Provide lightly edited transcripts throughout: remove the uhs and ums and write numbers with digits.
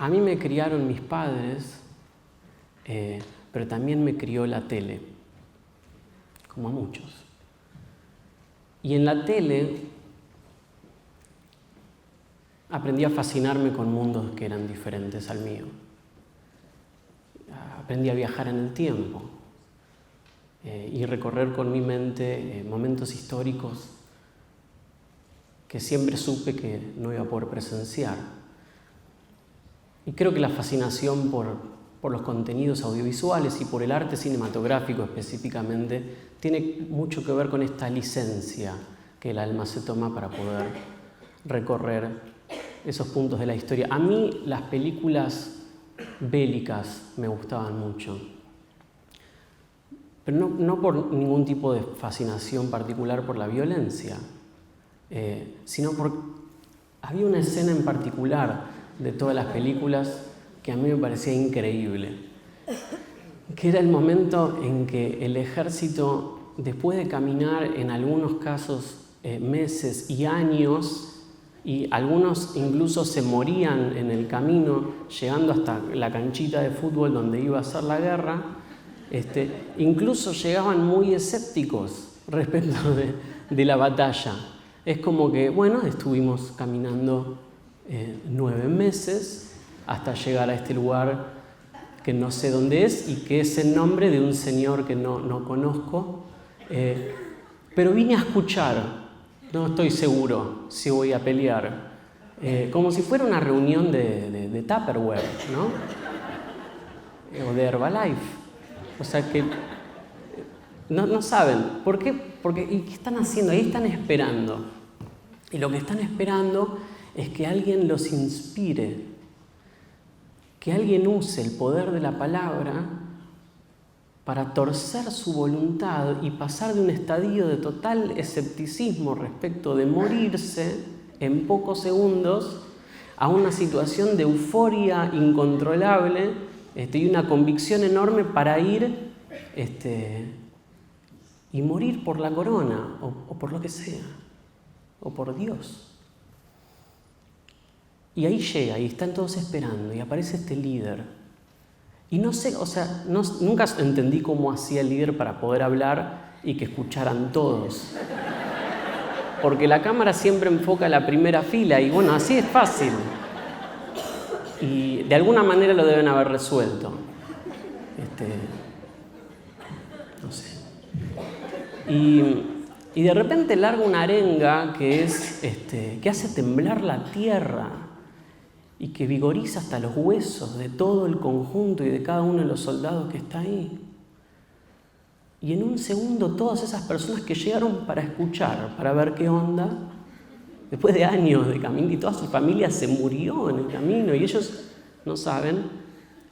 A mí me criaron mis padres, pero también me crió la tele, como a muchos. Y en la tele aprendí a fascinarme con mundos que eran diferentes al mío. Aprendí a viajar en el tiempo y recorrer con mi mente momentos históricos que siempre supe que no iba a poder presenciar. Y creo que la fascinación por los contenidos audiovisuales y por el arte cinematográfico específicamente tiene mucho que ver con esta licencia que el alma se toma para poder recorrer esos puntos de la historia. A mí las películas bélicas me gustaban mucho, pero no por ningún tipo de fascinación particular por la violencia, sino porque había una escena en particular de todas las películas que a mí me parecía increíble, que era el momento en que el ejército, después de caminar en algunos casos meses y años, y algunos incluso se morían en el camino, llegando hasta la canchita de fútbol donde iba a ser la guerra, incluso llegaban muy escépticos respecto de la batalla. Es como que, bueno, estuvimos caminando 9 meses hasta llegar a este lugar que no sé dónde es y que es el nombre de un señor que no conozco, pero vine a escuchar. No estoy seguro si voy a pelear. Como si fuera una reunión de Tupperware, ¿no? O de Herbalife. O sea que no saben. ¿Por qué? ¿Y qué están haciendo? Ahí están esperando. Y lo que están esperando es que alguien los inspire, que alguien use el poder de la palabra para torcer su voluntad y pasar de un estadio de total escepticismo respecto de morirse en pocos segundos a una situación de euforia incontrolable y una convicción enorme para ir y morir por la corona o por lo que sea, o por Dios. Y ahí llega, y están todos esperando, y aparece este líder. Y no sé, nunca entendí cómo hacía el líder para poder hablar y que escucharan todos. Porque la cámara siempre enfoca la primera fila y bueno, así es fácil. Y de alguna manera lo deben haber resuelto. No sé. Y de repente larga una arenga que hace temblar la tierra y que vigoriza hasta los huesos de todo el conjunto y de cada uno de los soldados que está ahí. Y en un segundo todas esas personas que llegaron para escuchar, para ver qué onda, después de años de camino y toda su familia se murió en el camino y ellos no saben,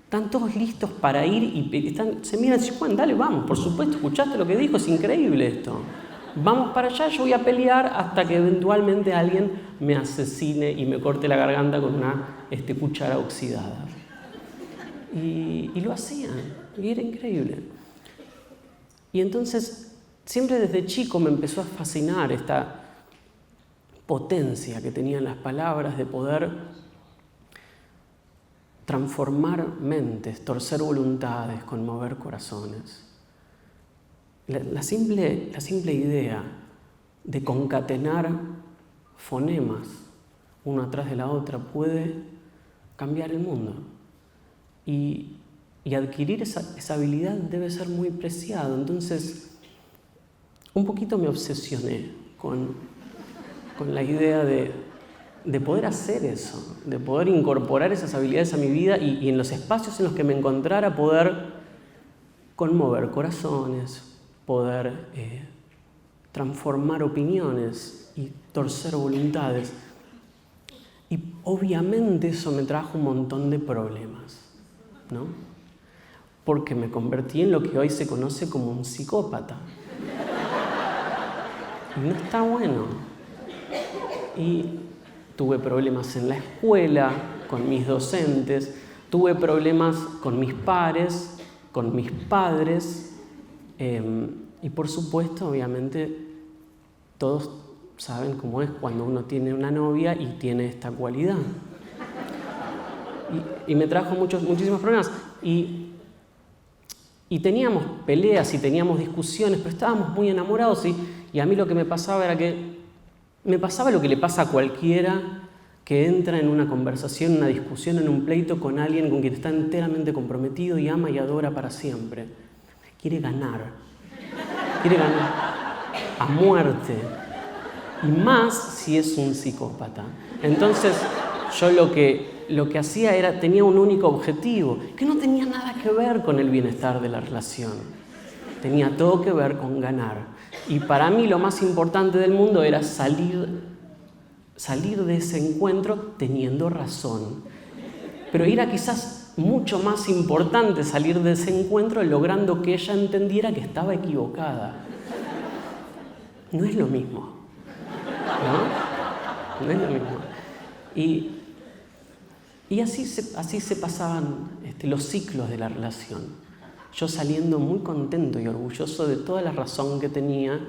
están todos listos para ir y se miran y dicen, bueno, dale, vamos, por supuesto, escuchaste lo que dijo, es increíble esto. Vamos para allá, yo voy a pelear hasta que eventualmente alguien me asesine y me corte la garganta con una cuchara oxidada. Y lo hacían, y era increíble. Y entonces, siempre desde chico me empezó a fascinar esta potencia que tenían las palabras de poder transformar mentes, torcer voluntades, conmover corazones. La simple idea de concatenar fonemas uno atrás de la otra puede cambiar el mundo. Y adquirir esa habilidad debe ser muy preciado. Entonces, un poquito me obsesioné con la idea de poder hacer eso, de poder incorporar esas habilidades a mi vida y en los espacios en los que me encontrara poder conmover corazones, poder transformar opiniones y torcer voluntades. Y obviamente eso me trajo un montón de problemas, ¿no? Porque me convertí en lo que hoy se conoce como un psicópata. Y no está bueno. Y tuve problemas en la escuela, con mis docentes, tuve problemas con mis pares, con mis padres, y por supuesto, obviamente, todos saben cómo es cuando uno tiene una novia y tiene esta cualidad. Y me trajo muchísimos problemas. Y teníamos peleas y teníamos discusiones, pero estábamos muy enamorados y a mí lo que me pasaba era que me pasaba lo que le pasa a cualquiera que entra en una conversación, una discusión, en un pleito con alguien con quien está enteramente comprometido y ama y adora para siempre. Quiere ganar a muerte, y más si es un psicópata. Entonces yo lo que hacía era, tenía un único objetivo, que no tenía nada que ver con el bienestar de la relación. Tenía todo que ver con ganar. Y para mí lo más importante del mundo era salir de ese encuentro teniendo razón. Pero era quizás mucho más importante salir de ese encuentro logrando que ella entendiera que estaba equivocada. No es lo mismo, ¿no? No es lo mismo. Y así se pasaban los ciclos de la relación. Yo saliendo muy contento y orgulloso de toda la razón que tenía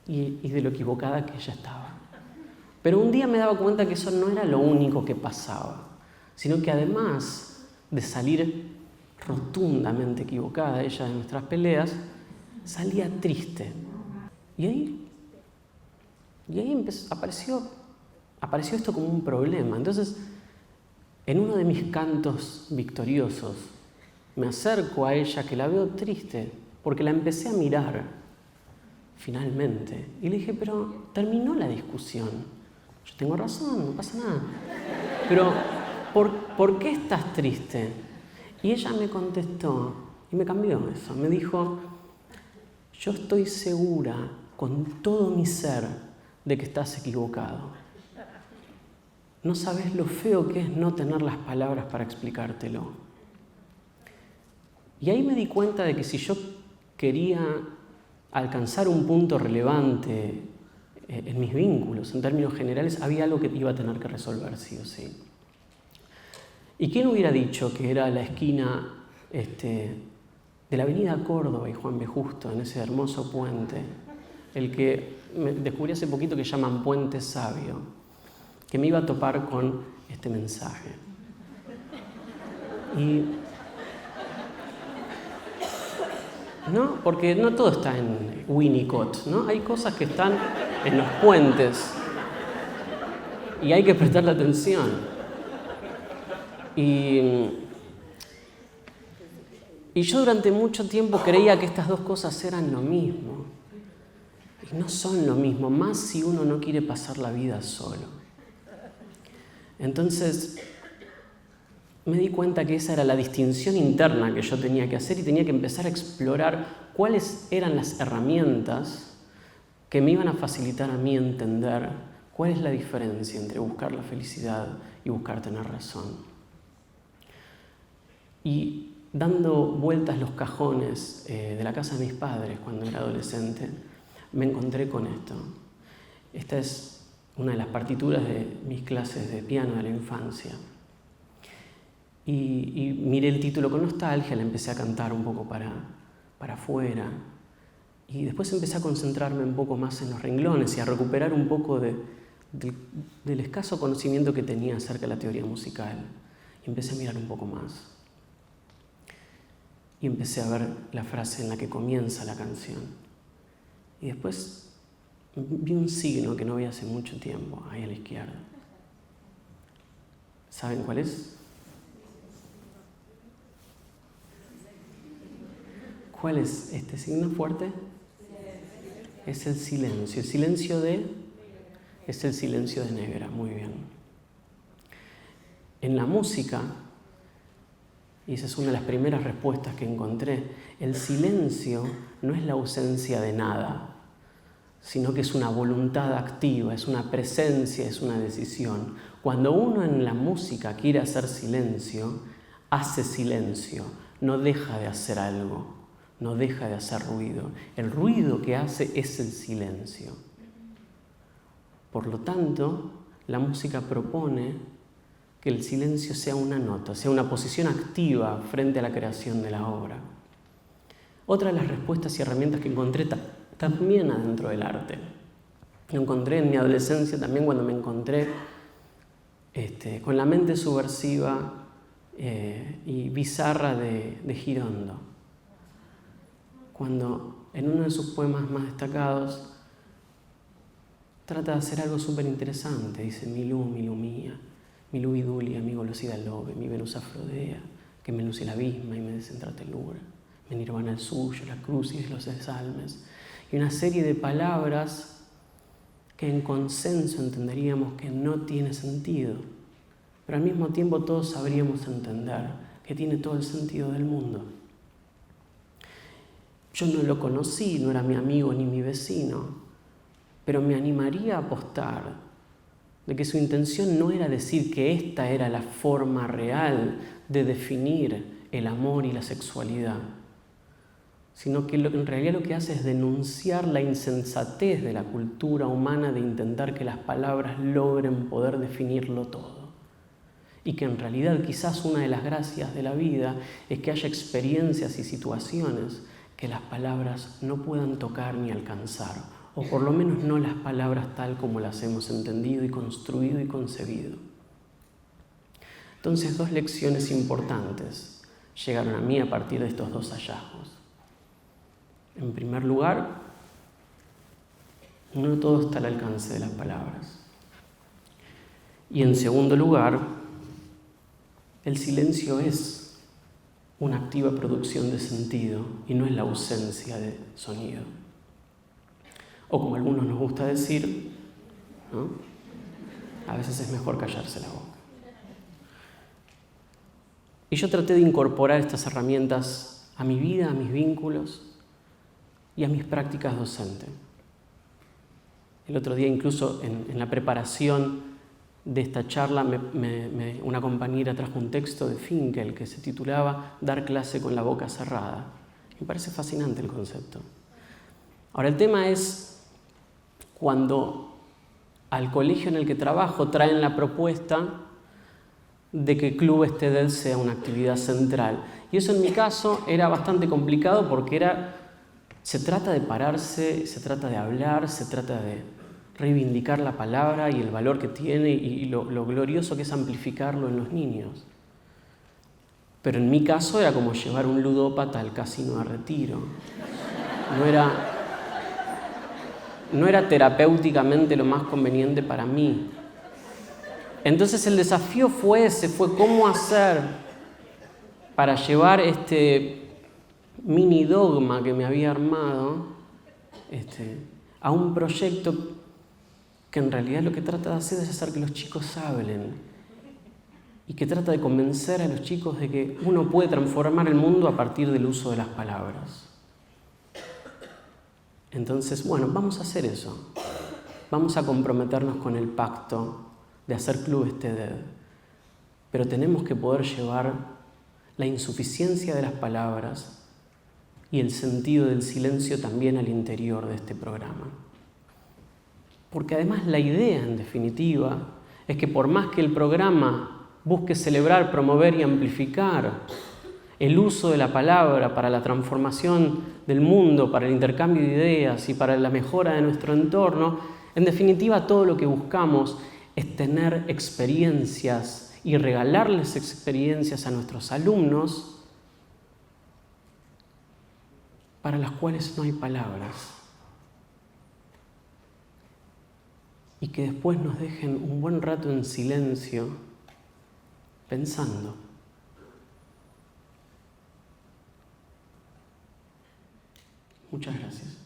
y de lo equivocada que ella estaba. Pero un día me daba cuenta que eso no era lo único que pasaba, sino que además de salir rotundamente equivocada ella de nuestras peleas, salía triste. Y ahí apareció esto como un problema. Entonces, en uno de mis cantos victoriosos, me acerco a ella, que la veo triste, porque la empecé a mirar, finalmente. Y le dije, pero terminó la discusión. Yo tengo razón, no pasa nada. Pero, ¿por qué estás triste? Y ella me contestó, y me cambió eso. Me dijo, yo estoy segura, con todo mi ser, de que estás equivocado. No sabes lo feo que es no tener las palabras para explicártelo. Y ahí me di cuenta de que si yo quería alcanzar un punto relevante en mis vínculos, en términos generales, había algo que iba a tener que resolver sí o sí. ¿Y quién hubiera dicho que era la esquina de la avenida Córdoba y Juan B. Justo, en ese hermoso puente, el que descubrí hace poquito que llaman Puente Sabio, que me iba a topar con este mensaje? ¿No? Porque no todo está en Winnicott, ¿no? Hay cosas que están en los puentes y hay que prestarle atención. Y yo durante mucho tiempo creía que estas dos cosas eran lo mismo. Y no son lo mismo, más si uno no quiere pasar la vida solo. Entonces me di cuenta que esa era la distinción interna que yo tenía que hacer y tenía que empezar a explorar cuáles eran las herramientas que me iban a facilitar a mí entender cuál es la diferencia entre buscar la felicidad y buscar tener razón. Y dando vueltas los cajones de la casa de mis padres cuando era adolescente, me encontré con esto. Esta es una de las partituras de mis clases de piano de la infancia. Y miré el título con nostalgia, la empecé a cantar un poco para afuera. Y después empecé a concentrarme un poco más en los renglones y a recuperar un poco del escaso conocimiento que tenía acerca de la teoría musical. Y empecé a mirar un poco más. Y empecé a ver la frase en la que comienza la canción. Y después vi un signo que no vi hace mucho tiempo, ahí a la izquierda. ¿Saben cuál es? ¿Cuál es este signo fuerte? Es el silencio. ¿El silencio de? Es el silencio de Negra, muy bien. En la música, y esa es una de las primeras respuestas que encontré, el silencio no es la ausencia de nada, sino que es una voluntad activa, es una presencia, es una decisión. Cuando uno en la música quiere hacer silencio, hace silencio, no deja de hacer algo, no deja de hacer ruido. El ruido que hace es el silencio. Por lo tanto, la música propone que el silencio sea una nota, sea una posición activa frente a la creación de la obra. Otra de las respuestas y herramientas que encontré también adentro del arte. Lo encontré en mi adolescencia también cuando me encontré con la mente subversiva y bizarra de Girondo, cuando en uno de sus poemas más destacados trata de hacer algo súper interesante. Dice: Milú, Milú mía, Milú vidulia, mi golosidad lobe, mi Venus afrodea, que me luce la abisma y me descentra telura, me nirvana el suyo, la cruz y los desalmes. Y una serie de palabras que en consenso entenderíamos que no tiene sentido, pero al mismo tiempo todos sabríamos entender que tiene todo el sentido del mundo. Yo no lo conocí, no era mi amigo ni mi vecino, pero me animaría a apostar de que su intención no era decir que esta era la forma real de definir el amor y la sexualidad, sino que en realidad lo que hace es denunciar la insensatez de la cultura humana de intentar que las palabras logren poder definirlo todo. Y que en realidad quizás una de las gracias de la vida es que haya experiencias y situaciones que las palabras no puedan tocar ni alcanzar, o por lo menos no las palabras tal como las hemos entendido y construido y concebido. Entonces, 2 lecciones importantes llegaron a mí a partir de estos 2 hallazgos. En primer lugar, no todo está al alcance de las palabras. Y en segundo lugar, el silencio es una activa producción de sentido y no es la ausencia de sonido. O como a algunos nos gusta decir, ¿no? A veces es mejor callarse la boca. Y yo traté de incorporar estas herramientas a mi vida, a mis vínculos y a mis prácticas docentes. El otro día, incluso en la preparación de esta charla, una compañera trajo un texto de Finkel que se titulaba Dar clase con la boca cerrada. Me parece fascinante el concepto. Ahora, el tema es cuando al colegio en el que trabajo traen la propuesta de que Clubes TED sea una actividad central. Y eso en mi caso era bastante complicado porque se trata de pararse, se trata de hablar, se trata de reivindicar la palabra y el valor que tiene y lo glorioso que es amplificarlo en los niños. Pero en mi caso era como llevar un ludópata al casino de Retiro. No era terapéuticamente lo más conveniente para mí. Entonces el desafío fue cómo hacer para llevar este mini dogma que me había armado a un proyecto que en realidad lo que trata de hacer es hacer que los chicos hablen y que trata de convencer a los chicos de que uno puede transformar el mundo a partir del uso de las palabras. Entonces, bueno, vamos a hacer eso. Vamos a comprometernos con el pacto de hacer Clubes TED. Pero tenemos que poder llevar la insuficiencia de las palabras y el sentido del silencio también al interior de este programa. Porque además la idea, en definitiva, es que por más que el programa busque celebrar, promover y amplificar el uso de la palabra para la transformación del mundo, para el intercambio de ideas y para la mejora de nuestro entorno, en definitiva todo lo que buscamos es tener experiencias y regalarles experiencias a nuestros alumnos para las cuales no hay palabras y que después nos dejen un buen rato en silencio pensando. Muchas gracias.